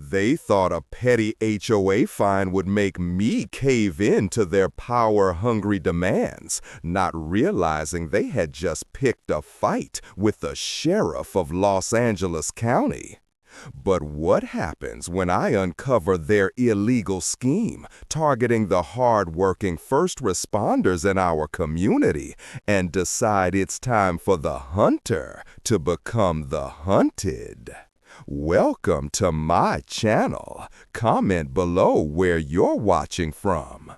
They thought a petty HOA fine would make me cave in to their power-hungry demands, not realizing they had just picked a fight with the sheriff of Los Angeles County. But what happens when I uncover their illegal scheme, targeting the hard-working first responders in our community, and decide it's time for the hunter to become the hunted? Welcome to my channel. Comment below where you're watching from.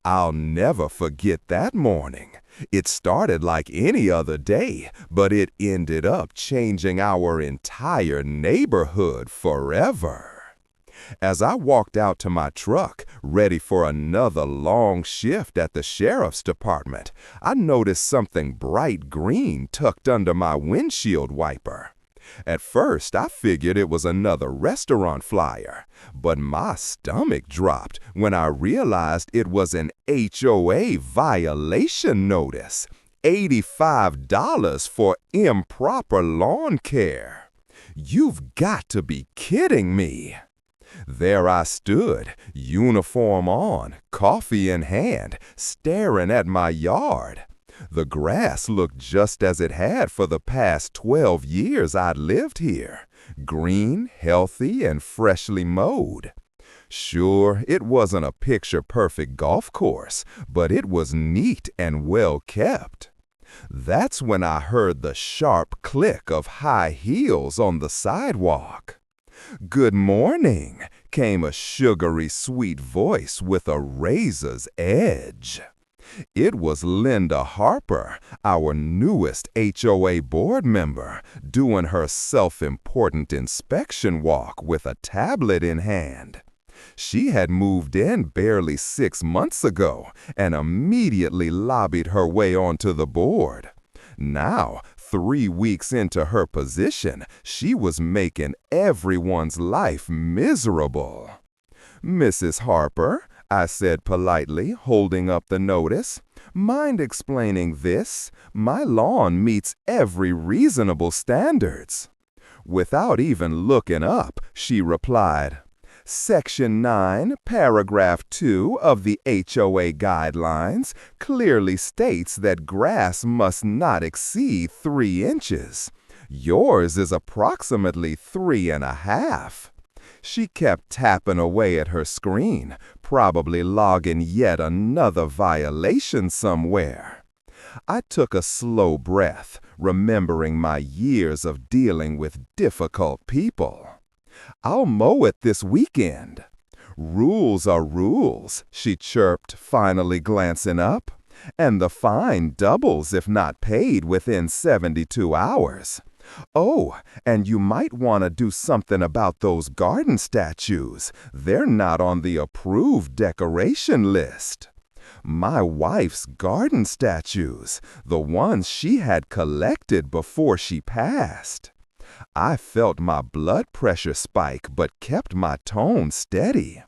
I'll never forget that morning. It started like any other day, but it ended up changing our entire neighborhood forever. As I walked out to my truck, ready for another long shift at the sheriff's department, I noticed something bright green tucked under my windshield wiper. At first, I figured it was another restaurant flyer, but my stomach dropped when I realized it was an HOA violation notice. $85 for improper lawn care. You've got to be kidding me. There I stood, uniform on, coffee in hand, staring at my yard. The grass looked just as it had for the past 12 years I'd lived here, green, healthy, and freshly mowed. Sure, it wasn't a picture-perfect golf course, but it was neat and well kept. That's when I heard the sharp click of high heels on the sidewalk. "Good morning," came a sugary sweet voice with a razor's edge. It was Linda Harper, our newest HOA board member, doing her self-important inspection walk with a tablet in hand. She had moved in barely 6 months ago and immediately lobbied her way onto the board. Now, 3 weeks into her position, she was making everyone's life miserable. "Mrs. Harper," I said politely, holding up the notice, "mind explaining this? My lawn meets every reasonable standards." Without even looking up, she replied, "Section 9, Paragraph 2 of the HOA Guidelines clearly states that grass must not exceed 3 inches. Yours is approximately 3.5. She kept tapping away at her screen, probably logging yet another violation somewhere. I took a slow breath, remembering my years of dealing with difficult people. "I'll mow it this weekend." "Rules are rules," she chirped, finally glancing up. "And the fine doubles if not paid within 72 hours. Oh, and you might want to do something about those garden statues. They're not on the approved decoration list." My wife's garden statues, the ones she had collected before she passed. I felt my blood pressure spike but kept my tone steady.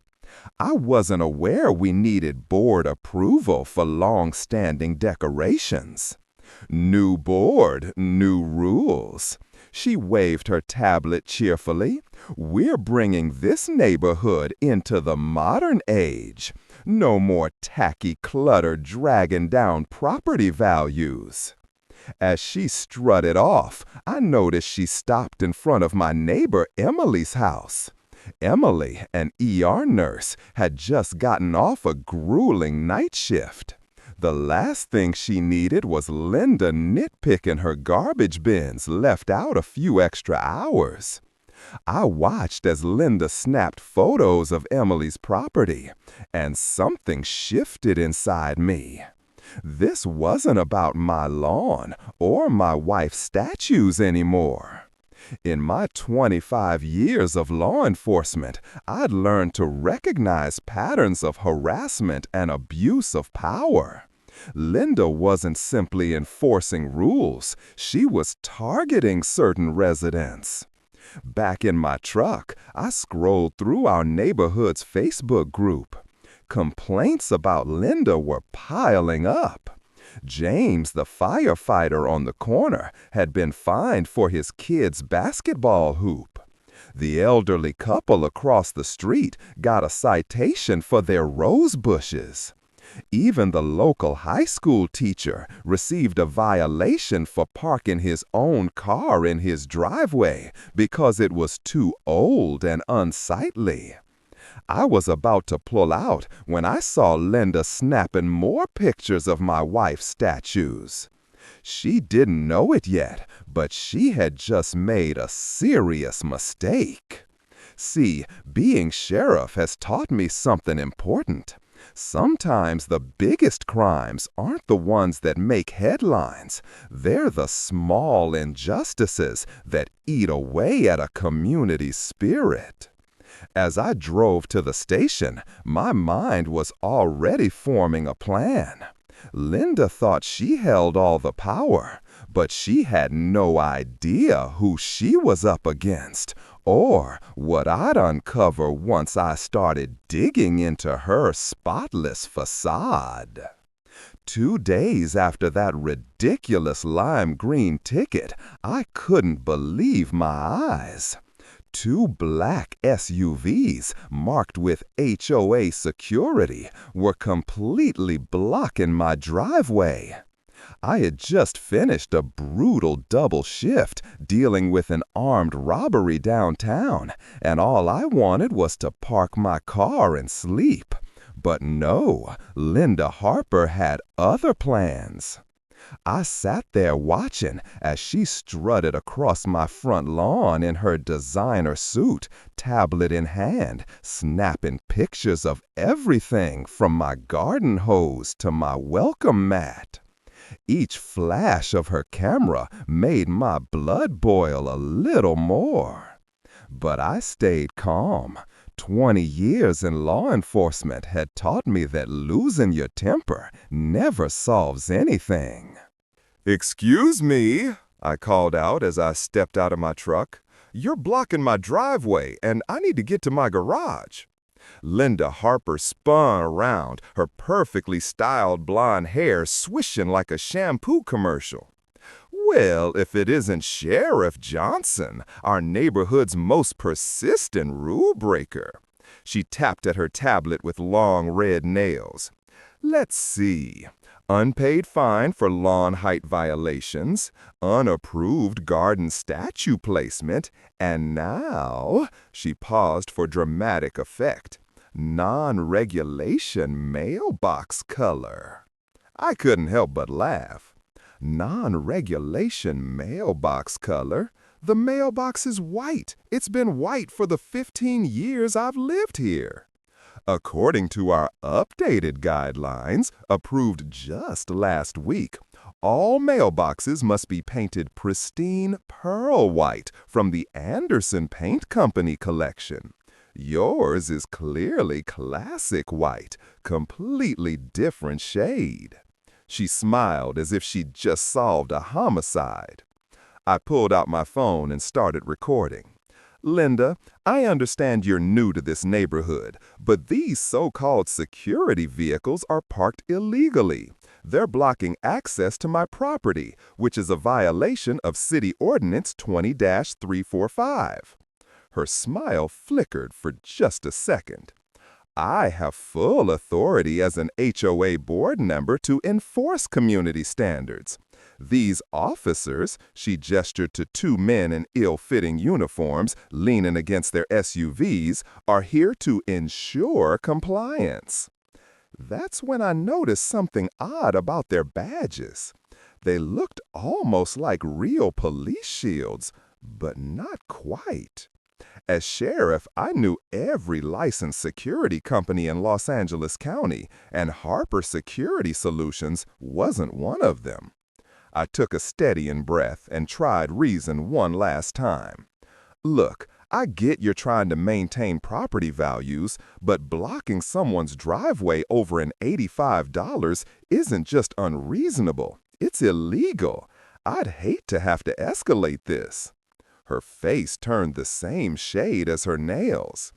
I wasn't aware we needed board approval for long-standing decorations. "New board, new rules." She waved her tablet cheerfully. "We're bringing this neighborhood into the modern age. No more tacky clutter dragging down property values." As she strutted off, I noticed she stopped in front of my neighbor Emily's house. Emily, an ER nurse, had just gotten off a grueling night shift. The last thing she needed was Linda nitpicking her garbage bins left out a few extra hours. I watched as Linda snapped photos of Emily's property, and something shifted inside me. This wasn't about my lawn or my wife's statues anymore. In my 25 years of law enforcement, I'd learned to recognize patterns of harassment and abuse of power. Linda wasn't simply enforcing rules, she was targeting certain residents. Back in my truck, I scrolled through our neighborhood's Facebook group. Complaints about Linda were piling up. James, the firefighter on the corner, had been fined for his kid's basketball hoop. The elderly couple across the street got a citation for their rose bushes. Even the local high school teacher received a violation for parking his own car in his driveway because it was too old and unsightly. I was about to pull out when I saw Linda snapping more pictures of my wife's statues. She didn't know it yet, but she had just made a serious mistake. See, being sheriff has taught me something important. Sometimes the biggest crimes aren't the ones that make headlines. They're the small injustices that eat away at a community's spirit. As I drove to the station, my mind was already forming a plan. Linda thought she held all the power, but she had no idea who she was up against or what I'd uncover once I started digging into her spotless facade. 2 days after that ridiculous lime green ticket, I couldn't believe my eyes. 2 black SUVs marked with HOA security were completely blocking my driveway. I had just finished a brutal double shift dealing with an armed robbery downtown, and all I wanted was to park my car and sleep. But no, Linda Harper had other plans. I sat there watching as she strutted across my front lawn in her designer suit, tablet in hand, snapping pictures of everything from my garden hose to my welcome mat. Each flash of her camera made my blood boil a little more. But I stayed calm. 20 years in law enforcement had taught me that losing your temper never solves anything. "Excuse me," I called out as I stepped out of my truck. "You're blocking my driveway, and I need to get to my garage." Linda Harper spun around, her perfectly styled blonde hair swishing like a shampoo commercial. "Well, if it isn't Sheriff Johnson, our neighborhood's most persistent rule breaker." She tapped at her tablet with long red nails. "Let's see. Unpaid fine for lawn height violations, unapproved garden statue placement, and now," she paused for dramatic effect, "non-regulation mailbox color." I couldn't help but laugh. Non-regulation mailbox color? The mailbox is white. It's been white for the 15 years I've lived here. According to our updated guidelines, approved just last week, all mailboxes must be painted pristine pearl white from the Anderson Paint Company collection. Yours is clearly classic white, completely different shade. She smiled as if she'd just solved a homicide. I pulled out my phone and started recording. "Linda, I understand you're new to this neighborhood, but these so-called security vehicles are parked illegally. They're blocking access to my property, which is a violation of City Ordinance 20-345. Her smile flickered for just a second. "I have full authority as an HOA board member to enforce community standards. These officers," she gestured to 2 men in ill-fitting uniforms leaning against their SUVs, "are here to ensure compliance." That's when I noticed something odd about their badges. They looked almost like real police shields, but not quite. As sheriff, I knew every licensed security company in Los Angeles County, and Harper Security Solutions wasn't one of them. I took a steadying breath and tried reason one last time. "Look, I get you're trying to maintain property values, but blocking someone's driveway over an $85 isn't just unreasonable, it's illegal. I'd hate to have to escalate this." Her face turned the same shade as her nails.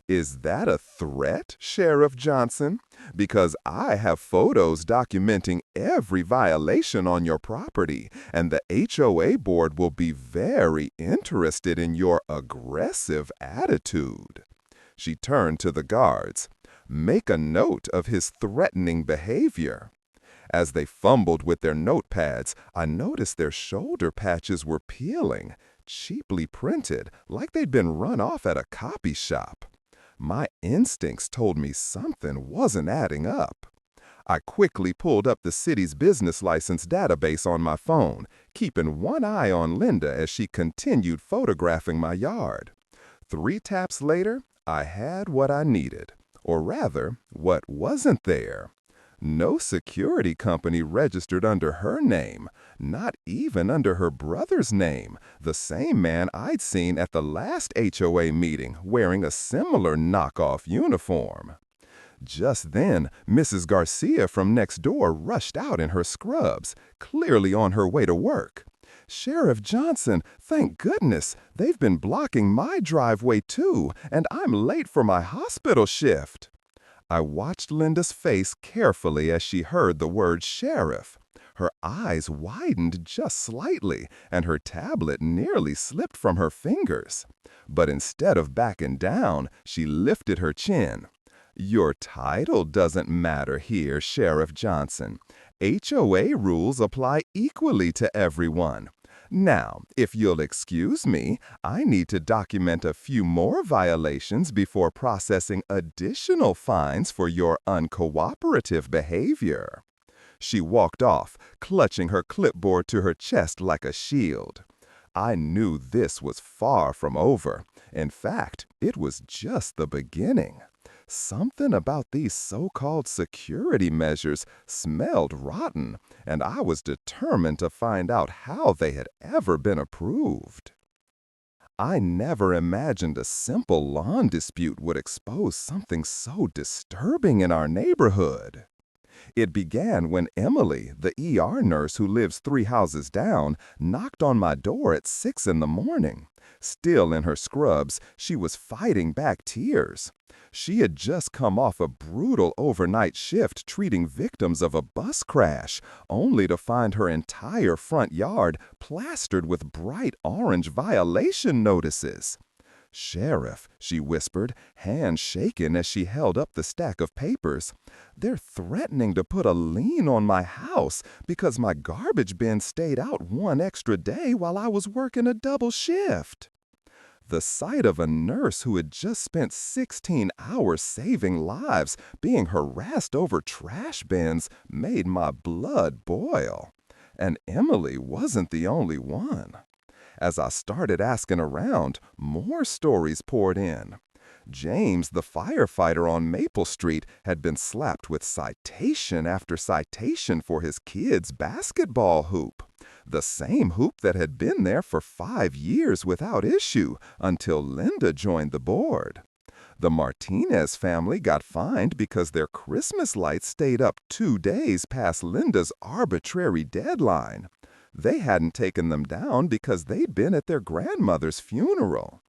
Is that a threat, Sheriff Johnson? Because I have photos documenting every violation on your property, and the HOA board will be very interested in your aggressive attitude. She turned to the guards. Make a note of his threatening behavior. As they fumbled with their notepads, I noticed their shoulder patches were peeling, cheaply printed, like they'd been run off at a copy shop. My instincts told me something wasn't adding up. I quickly pulled up the city's business license database on my phone, keeping one eye on Linda as she continued photographing my yard. 3 taps later, I had what I needed, or rather, what wasn't there. No security company registered under her name, not even under her brother's name, the same man I'd seen at the last HOA meeting wearing a similar knockoff uniform. Just then, Mrs. Garcia from next door rushed out in her scrubs, clearly on her way to work. Sheriff Johnson, thank goodness, they've been blocking my driveway too, and I'm late for my hospital shift. I watched Linda's face carefully as she heard the word sheriff. Her eyes widened just slightly, and her tablet nearly slipped from her fingers. But instead of backing down, she lifted her chin. Your title doesn't matter here, Sheriff Johnson. HOA rules apply equally to everyone. Now, if you'll excuse me, I need to document a few more violations before processing additional fines for your uncooperative behavior. She walked off, clutching her clipboard to her chest like a shield. I knew this was far from over. In fact, it was just the beginning. Something about these so-called security measures smelled rotten, and I was determined to find out how they had ever been approved. I never imagined a simple lawn dispute would expose something so disturbing in our neighborhood. It began when Emily, the ER nurse who lives 3 houses down, knocked on my door at 6 in the morning. Still in her scrubs, she was fighting back tears. She had just come off a brutal overnight shift treating victims of a bus crash, only to find her entire front yard plastered with bright orange violation notices. Sheriff, she whispered, hands shaking as she held up the stack of papers. They're threatening to put a lien on my house because my garbage bin stayed out 1 extra day while I was working a double shift. The sight of a nurse who had just spent 16 hours saving lives being harassed over trash bins made my blood boil. And Emily wasn't the only one. As I started asking around, more stories poured in. James, the firefighter on Maple Street, had been slapped with citation after citation for his kid's basketball hoop. The same hoop that had been there for 5 years without issue until Linda joined the board. The Martinez family got fined because their Christmas lights stayed up 2 days past Linda's arbitrary deadline. They hadn't taken them down because they'd been at their grandmother's funeral.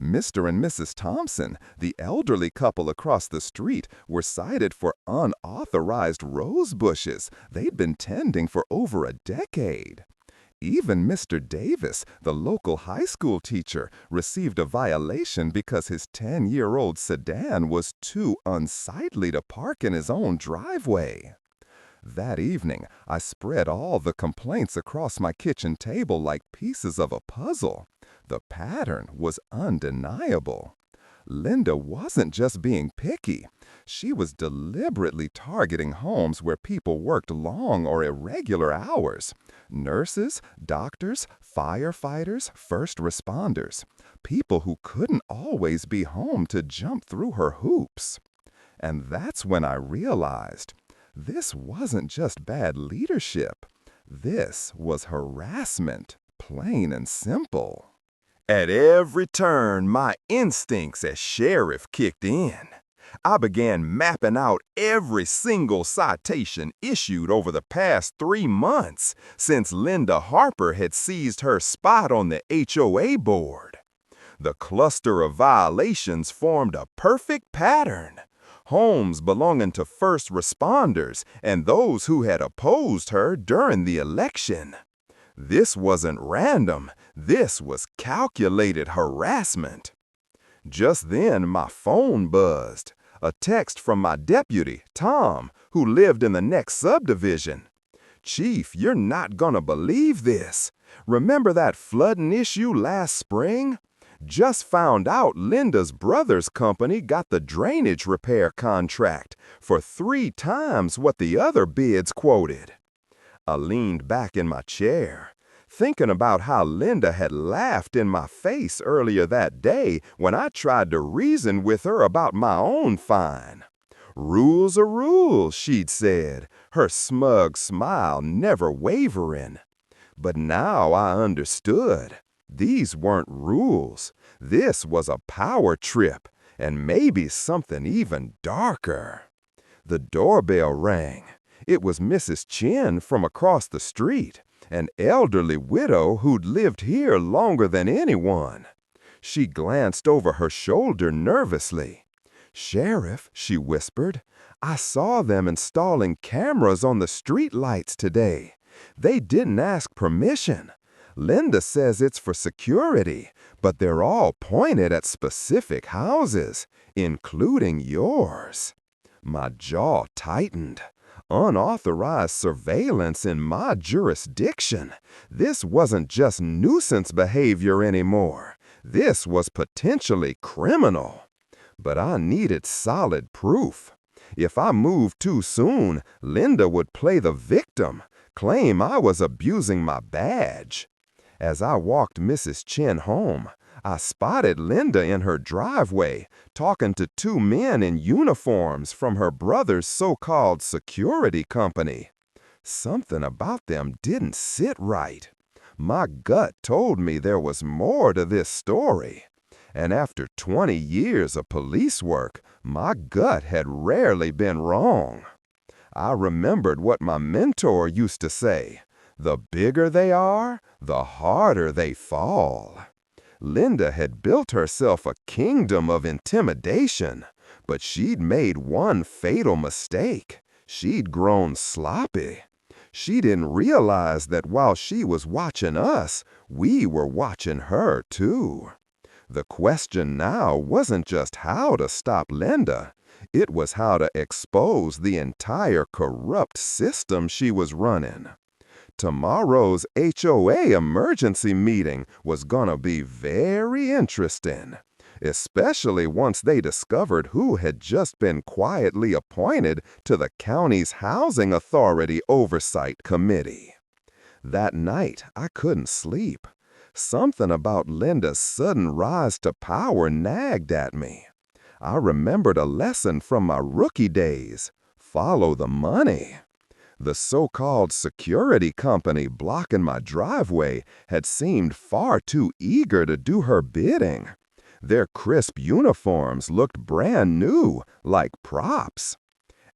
Mr. and Mrs. Thompson, the elderly couple across the street, were cited for unauthorized rose bushes they'd been tending for over a decade. Even Mr. Davis, the local high school teacher, received a violation because his 10-year-old sedan was too unsightly to park in his own driveway. That evening, I spread all the complaints across my kitchen table like pieces of a puzzle. The pattern was undeniable. Linda wasn't just being picky. She was deliberately targeting homes where people worked long or irregular hours. Nurses, doctors, firefighters, first responders. People who couldn't always be home to jump through her hoops. And that's when I realized this wasn't just bad leadership. This was harassment, plain and simple. At every turn, my instincts as sheriff kicked in. I began mapping out every single citation issued over the past 3 months since Linda Harper had seized her spot on the HOA board. The cluster of violations formed a perfect pattern. Homes belonging to first responders and those who had opposed her during the election. This wasn't random. This was calculated harassment. Just then, my phone buzzed. A text from my deputy, Tom, who lived in the next subdivision. "Chief, you're not gonna believe this. Remember that flooding issue last spring? Just found out Linda's brother's company got the drainage repair contract for 3 times what the other bids quoted." I leaned back in my chair, thinking about how Linda had laughed in my face earlier that day when I tried to reason with her about my own fine. "Rules are rules," she'd said, her smug smile never wavering. But now I understood. These weren't rules. This was a power trip, and maybe something even darker. The doorbell rang. It was Mrs. Chin from across the street, an elderly widow who'd lived here longer than anyone. She glanced over her shoulder nervously. "Sheriff," she whispered, "I saw them installing cameras on the street lights today. They didn't ask permission. Linda says it's for security, but they're all pointed at specific houses, including yours." My jaw tightened. Unauthorized surveillance in my jurisdiction. This wasn't just nuisance behavior anymore. This was potentially criminal. But I needed solid proof. If I moved too soon, Linda would play the victim, claim I was abusing my badge. As I walked Mrs. Chin home, I spotted Linda in her driveway, talking to 2 men in uniforms from her brother's so-called security company. Something about them didn't sit right. My gut told me there was more to this story. And after 20 years of police work, my gut had rarely been wrong. I remembered what my mentor used to say: "The bigger they are, the harder they fall." Linda had built herself a kingdom of intimidation, but she'd made one fatal mistake. She'd grown sloppy. She didn't realize that while she was watching us, we were watching her too. The question now wasn't just how to stop Linda. It was how to expose the entire corrupt system she was running. Tomorrow's HOA emergency meeting was gonna be very interesting, especially once they discovered who had just been quietly appointed to the county's Housing Authority Oversight Committee. That night, I couldn't sleep. Something about Linda's sudden rise to power nagged at me. I remembered a lesson from my rookie days: follow the money. The so-called security company blocking my driveway had seemed far too eager to do her bidding. Their crisp uniforms looked brand new, like props.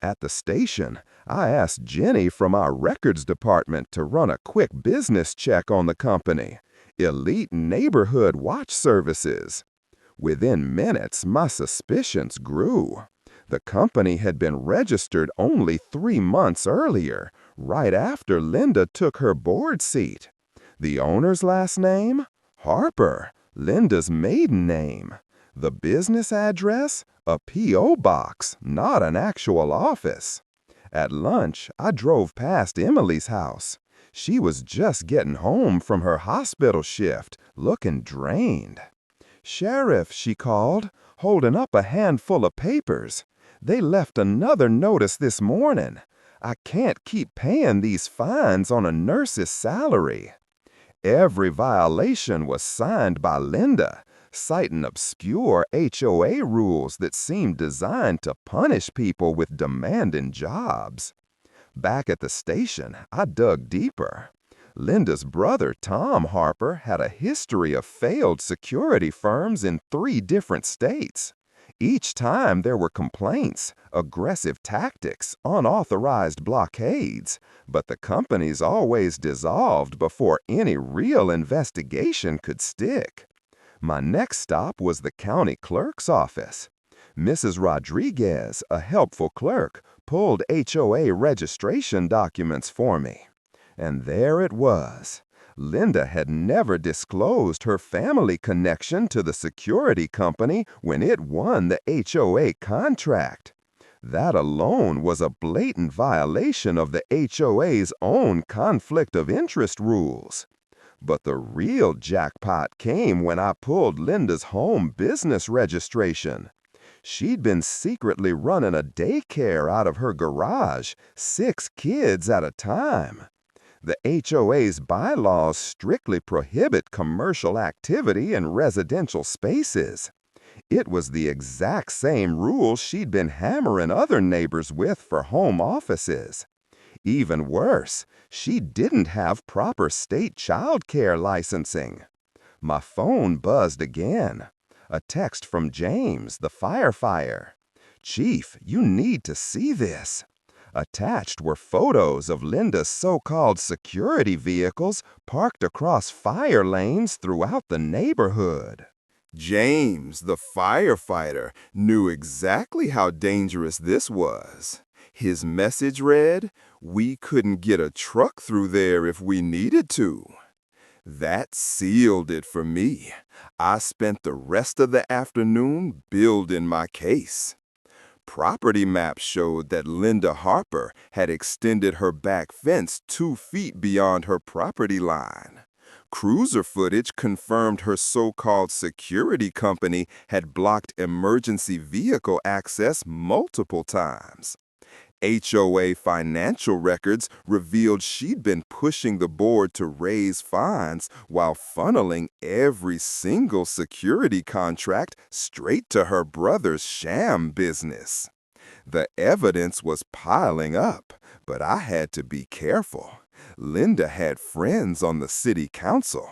At the station, I asked Jenny from our records department to run a quick business check on the company. Elite Neighborhood Watch Services. Within minutes, my suspicions grew. The company had been registered only 3 months earlier, right after Linda took her board seat. The owner's last name? Harper, Linda's maiden name. The business address? A P.O. box, not an actual office. At lunch, I drove past Emily's house. She was just getting home from her hospital shift, looking drained. "Sheriff," she called, holding up a handful of papers. "They left another notice this morning. I can't keep paying these fines on a nurse's salary." Every violation was signed by Linda, citing obscure HOA rules that seemed designed to punish people with demanding jobs. Back at the station, I dug deeper. Linda's brother, Tom Harper, had a history of failed security firms in 3 different states. Each time there were complaints, aggressive tactics, unauthorized blockades, but the companies always dissolved before any real investigation could stick. My next stop was the county clerk's office. Mrs. Rodriguez, a helpful clerk, pulled HOA registration documents for me. And there it was. Linda had never disclosed her family connection to the security company when it won the HOA contract. That alone was a blatant violation of the HOA's own conflict of interest rules. But the real jackpot came when I pulled Linda's home business registration. She'd been secretly running a daycare out of her garage, 6 kids at a time. The HOA's bylaws strictly prohibit commercial activity in residential spaces. It was the exact same rule she'd been hammering other neighbors with for home offices. Even worse, she didn't have proper state child care licensing. My phone buzzed again. A text from James, the firefighter. "Chief, you need to see this." Attached were photos of Linda's so-called security vehicles parked across fire lanes throughout the neighborhood. James, the firefighter, knew exactly how dangerous this was. His message read, "We couldn't get a truck through there if we needed to." That sealed it for me. I spent the rest of the afternoon building my case. Property maps showed that Linda Harper had extended her back fence 2 feet beyond her property line. Cruiser footage confirmed her so-called security company had blocked emergency vehicle access multiple times. HOA financial records revealed she'd been pushing the board to raise fines while funneling every single security contract straight to her brother's sham business. The evidence was piling up, but I had to be careful. Linda had friends on the city council.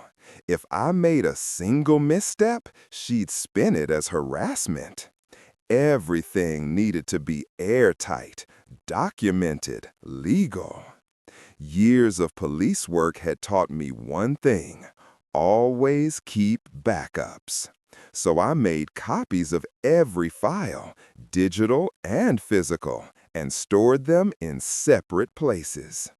If I made a single misstep, she'd spin it as harassment. Everything needed to be airtight, documented, legal. Years of police work had taught me one thing: always keep backups. So I made copies of every file, digital and physical, and stored them in separate places.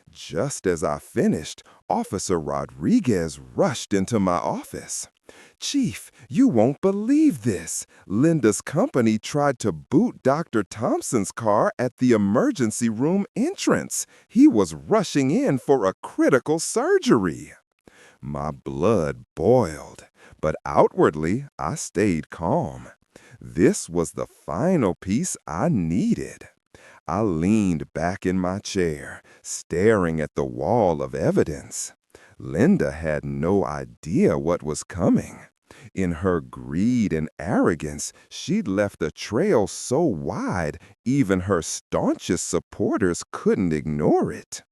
Just as I finished, Officer Rodriguez rushed into my office. "Chief, you won't believe this. Linda's company tried to boot Dr. Thompson's car at the emergency room entrance. He was rushing in for a critical surgery." My blood boiled, but outwardly I stayed calm. This was the final piece I needed. I leaned back in my chair, staring at the wall of evidence. Linda had no idea what was coming. In her greed and arrogance, she'd left a trail so wide, even her staunchest supporters couldn't ignore it.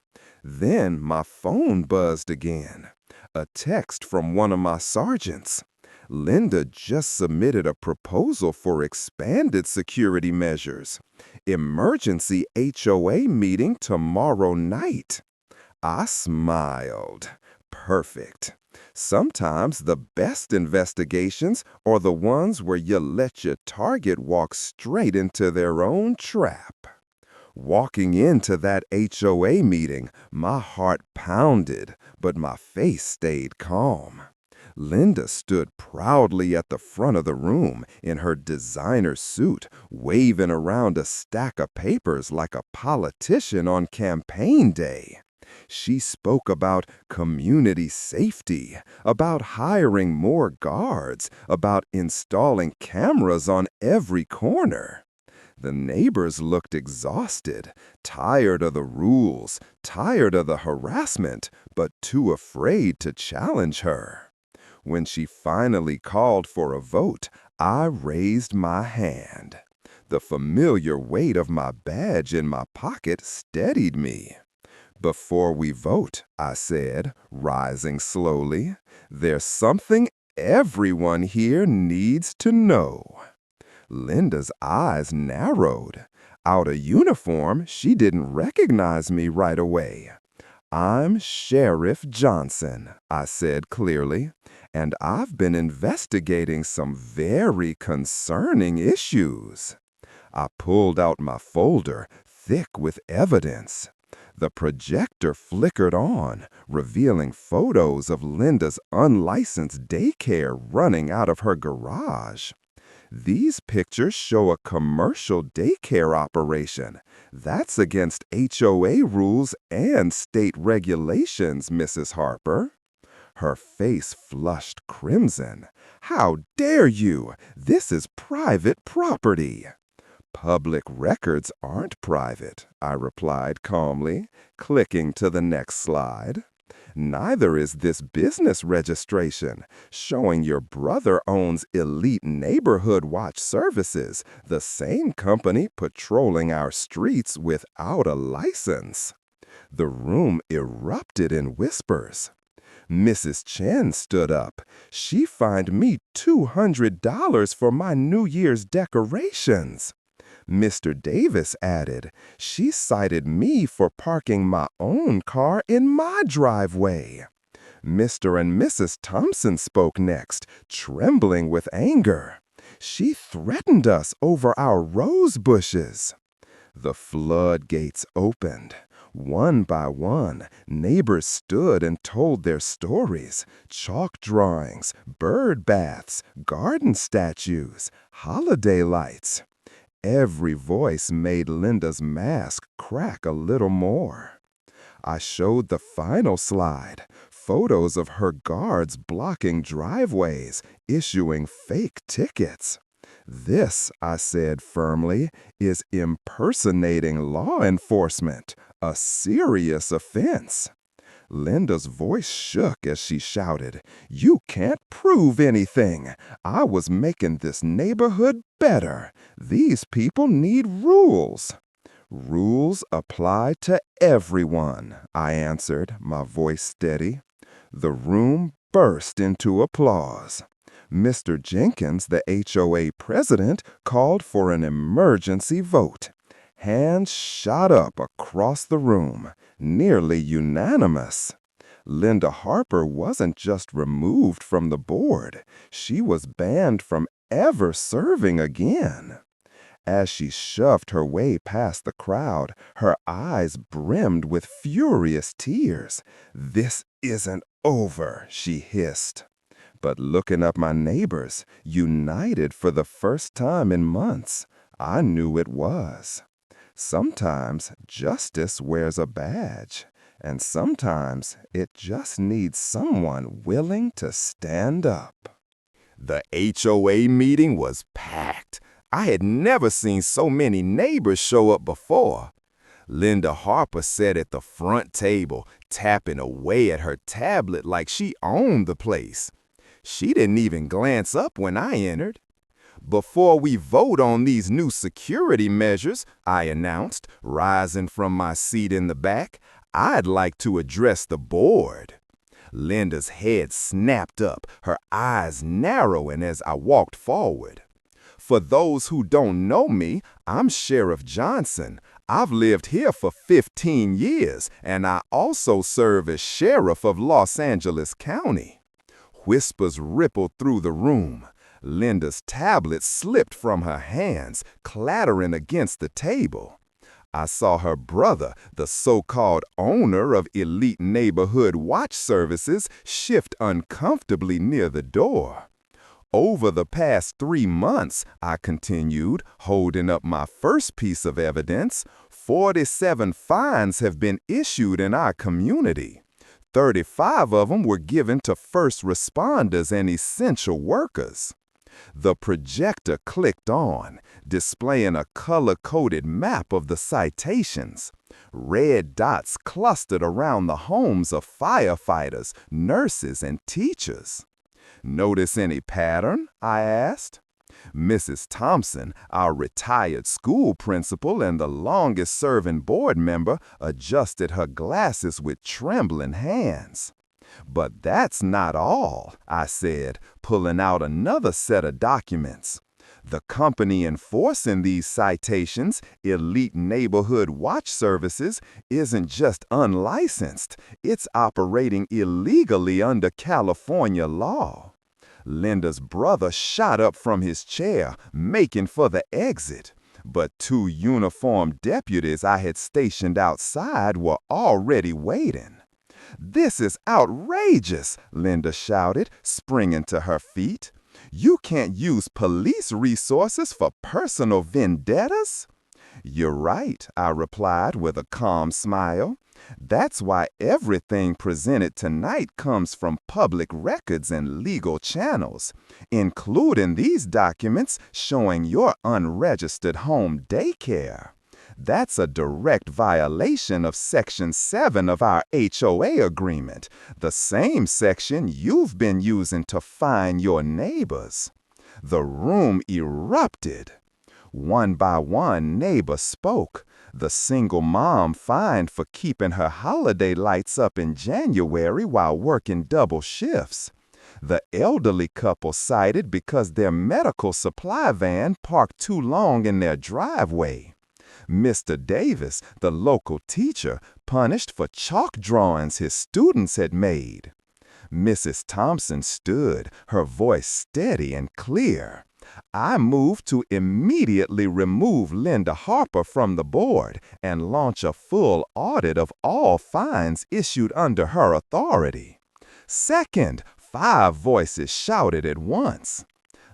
Then my phone buzzed again. A text from one of my sergeants. Linda just submitted a proposal for expanded security measures. Emergency HOA meeting tomorrow night. I smiled. Perfect. Sometimes the best investigations are the ones where you let your target walk straight into their own trap. Walking into that HOA meeting, my heart pounded, but my face stayed calm. Linda stood proudly at the front of the room in her designer suit, waving around a stack of papers like a politician on campaign day. She spoke about community safety, about hiring more guards, about installing cameras on every corner. The neighbors looked exhausted, tired of the rules, tired of the harassment, but too afraid to challenge her. When she finally called for a vote, I raised my hand. The familiar weight of my badge in my pocket steadied me. "Before we vote," I said, rising slowly, "there's something everyone here needs to know." Linda's eyes narrowed. Out of uniform, she didn't recognize me right away. "I'm Sheriff Johnson," I said clearly, "and I've been investigating some very concerning issues." I pulled out my folder, thick with evidence. The projector flickered on, revealing photos of Linda's unlicensed daycare running out of her garage. "These pictures show a commercial daycare operation. That's against HOA rules and state regulations, Mrs. Harper." Her face flushed crimson. "How dare you? This is private property." "Public records aren't private," I replied calmly, clicking to the next slide. "Neither is this business registration, showing your brother owns Elite Neighborhood Watch Services, the same company patrolling our streets without a license." The room erupted in whispers. Mrs. Chen stood up. "She fined me $200 for my New Year's decorations." Mr. Davis added, "She cited me for parking my own car in my driveway." Mr. and Mrs. Thompson spoke next, trembling with anger. "She threatened us over our rose bushes." The floodgates opened. One by one, neighbors stood and told their stories: chalk drawings, bird baths, garden statues, holiday lights. Every voice made Linda's mask crack a little more. I showed the final slide, photos of her guards blocking driveways, issuing fake tickets. "This," I said firmly, "is impersonating law enforcement, a serious offense." Linda's voice shook as she shouted, "You can't prove anything. I was making this neighborhood better. These people need rules." "Rules apply to everyone," I answered, my voice steady. The room burst into applause. Mr. Jenkins, the HOA president, called for an emergency vote. Hands shot up across the room, nearly unanimous. Linda Harper wasn't just removed from the board, she was banned from ever serving again. As she shoved her way past the crowd, her eyes brimmed with furious tears. "This isn't over," she hissed. But looking at my neighbors, united for the first time in months, I knew it was. Sometimes justice wears a badge, and sometimes it just needs someone willing to stand up. The HOA meeting was packed. I had never seen so many neighbors show up before. Linda Harper sat at the front table, tapping away at her tablet like she owned the place. She didn't even glance up when I entered. "Before we vote on these new security measures," I announced, rising from my seat in the back, "I'd like to address the board." Linda's head snapped up, her eyes narrowing as I walked forward. "For those who don't know me, I'm Sheriff Johnson. I've lived here for 15 years, and I also serve as Sheriff of Los Angeles County." Whispers rippled through the room. Linda's tablet slipped from her hands, clattering against the table. I saw her brother, the so-called owner of Elite Neighborhood Watch Services, shift uncomfortably near the door. "Over the past 3 months," I continued, holding up my first piece of evidence, 47 fines have been issued in our community. 35 of them were given to first responders and essential workers. The projector clicked on, displaying a color-coded map of the citations. Red dots clustered around the homes of firefighters, nurses, and teachers. "Notice any pattern?" I asked. Mrs. Thompson, our retired school principal and the longest-serving board member, adjusted her glasses with trembling hands. "But that's not all," I said, pulling out another set of documents. The company enforcing these citations, Elite Neighborhood Watch Services, isn't just unlicensed, it's operating illegally under California law. Linda's brother shot up from his chair, making for the exit. But two uniformed deputies I had stationed outside were already waiting. "This is outrageous," Linda shouted, springing to her feet. "You can't use police resources for personal vendettas." "You're right," I replied with a calm smile. "That's why everything presented tonight comes from public records and legal channels, including these documents showing your unregistered home daycare. That's a direct violation of Section 7 of our HOA agreement, the same section you've been using to fine your neighbors." The room erupted. One by one, neighbors spoke. The single mom fined for keeping her holiday lights up in January while working double shifts. The elderly couple cited because their medical supply van parked too long in their driveway. Mr. Davis, the local teacher, punished for chalk drawings his students had made. Mrs. Thompson stood, her voice steady and clear. "I moved to immediately remove Linda Harper from the board and launch a full audit of all fines issued under her authority." "Second," 5 voices shouted at once.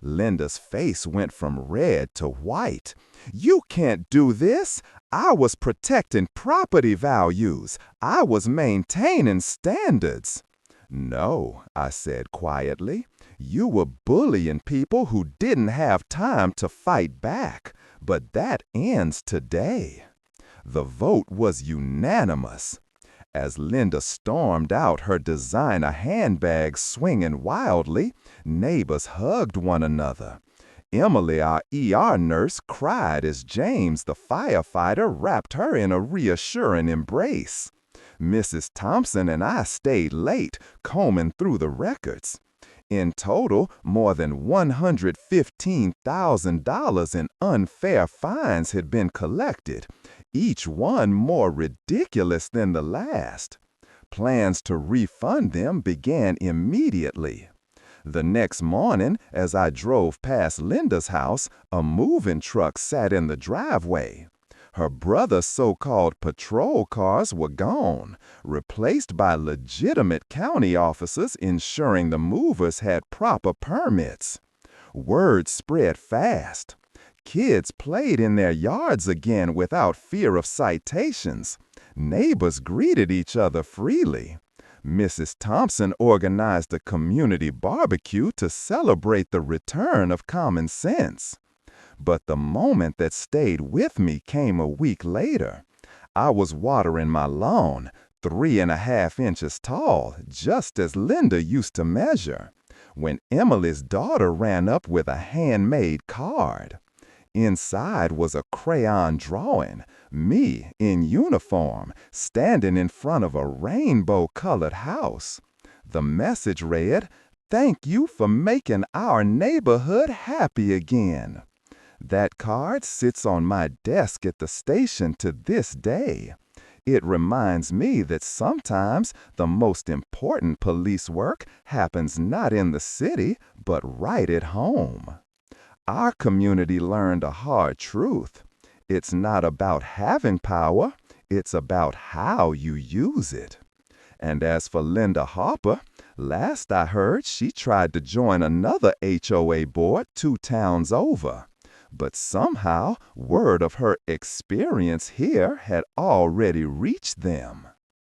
Linda's face went from red to white. "You can't do this. I was protecting property values. I was maintaining standards." "No," I said quietly. "You were bullying people who didn't have time to fight back. But that ends today." The vote was unanimous. As Linda stormed out, her designer handbag swinging wildly, neighbors hugged one another. Emily, our ER nurse, cried as James, the firefighter, wrapped her in a reassuring embrace. Mrs. Thompson and I stayed late, combing through the records. In total, more than $115,000 in unfair fines had been collected, each one more ridiculous than the last. Plans to refund them began immediately. The next morning, as I drove past Linda's house, a moving truck sat in the driveway. Her brother's so-called patrol cars were gone, replaced by legitimate county officers ensuring the movers had proper permits. Word spread fast. Kids played in their yards again without fear of citations. Neighbors greeted each other freely. Mrs. Thompson organized a community barbecue to celebrate the return of common sense. But the moment that stayed with me came a week later. I was watering my lawn, 3.5 inches tall, just as Linda used to measure, when Emily's daughter ran up with a handmade card. Inside was a crayon drawing, me in uniform, standing in front of a rainbow-colored house. The message read, "Thank you for making our neighborhood happy again." That card sits on my desk at the station to this day. It reminds me that sometimes the most important police work happens not in the city, but right at home. Our community learned a hard truth. It's not about having power, it's about how you use it. And as for Linda Harper, last I heard she tried to join another HOA board 2 towns over. But somehow, word of her experience here had already reached them.